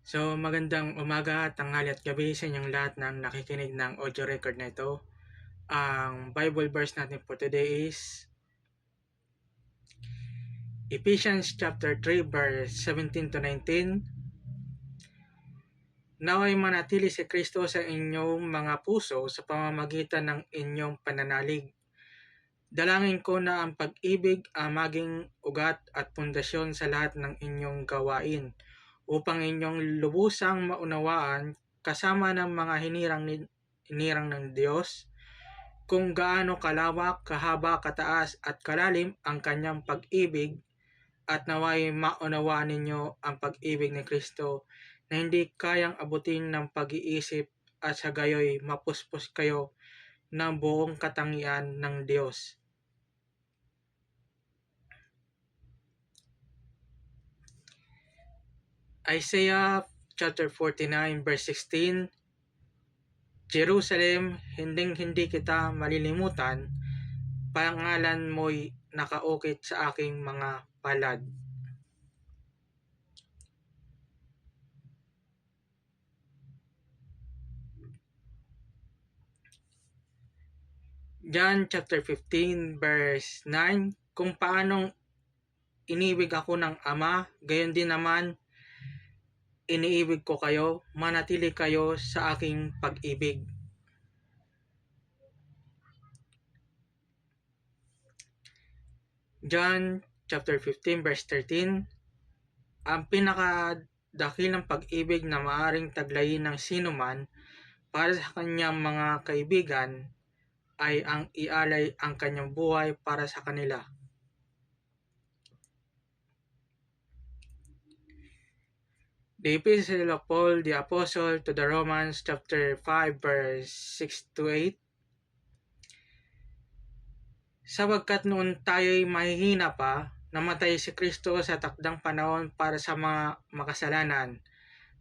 So, magandang umaga, tanghali at gabi sa inyong lahat ng nakikinig ng audio record na ito. Ang Bible verse natin for today is Ephesians chapter 3 verse 17 to 19. Naway manatili si Kristo sa inyong mga puso sa pamamagitan ng inyong pananalig. Dalangin ko na ang pag-ibig ang maging ugat at pundasyon sa lahat ng inyong gawain upang inyong lubusang maunawaan kasama ng mga hinirang ng Diyos kung gaano kalawak, kahaba, kataas at kalalim ang kanyang pag-ibig, at naway maunawaan ninyo ang pag-ibig ni Kristo na hindi kayang abutin ng pag-iisip, at sa gayoy mapuspos kayo ng buong katangian ng Diyos. Isaiah chapter 49 verse 16, Jerusalem, hindi kita malilimutan, pangalan mo'y nakaukit sa aking mga palad. John chapter 15 verse 9, kung paanong iniibig ako ng Ama, gayon din naman iniibig ko kayo, manatili kayo sa aking pag-ibig. John chapter 15 verse 13, ang pinakadakilang pag-ibig na maaaring taglayin ng sinuman para sa kanyang mga kaibigan ay ang ialay ang kanyang buhay para sa kanila. The Epistle of Paul the Apostle to the Romans chapter 5 verse 6 to 8, sapagkat noon tayo'y mahihina pa, namatay si Kristo sa takdang panahon para sa mga makasalanan.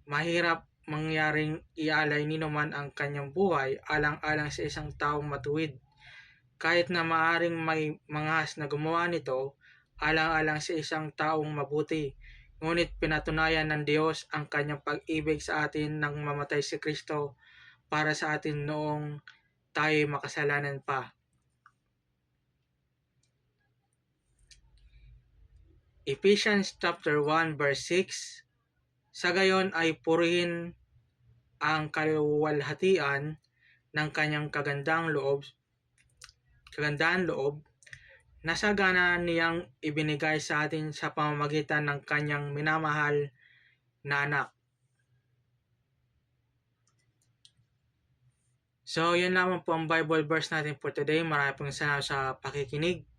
Mahirap mangyaring ialay ninuman ang kanyang buhay alang-alang sa isang taong matuwid. Kahit na maaring may manghas na gumawa nito alang-alang sa isang taong mabuti, ngunit pinatunayan ng Diyos ang kanyang pag-ibig sa atin nang mamatay si Kristo para sa atin noong tayo'y makasalanan pa. Ephesians chapter 1 verse 6, sa gayon ay purihin ang kaluwalhatian ng kanyang kagandang loob na sagana niyang ibinigay sa atin sa pamamagitan ng kanyang minamahal na anak. So, yun lamang po ang Bible verse natin for today. Marami pong salamat sa pakikinig.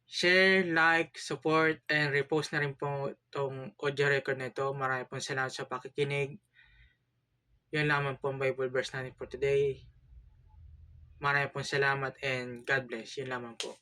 Share, like, support, and repost na rin po itong audio record na ito. Marami pong salamat sa pakikinig. Yun lamang po ang Bible verse natin for today. Marami pong salamat and God bless. Yun lamang po.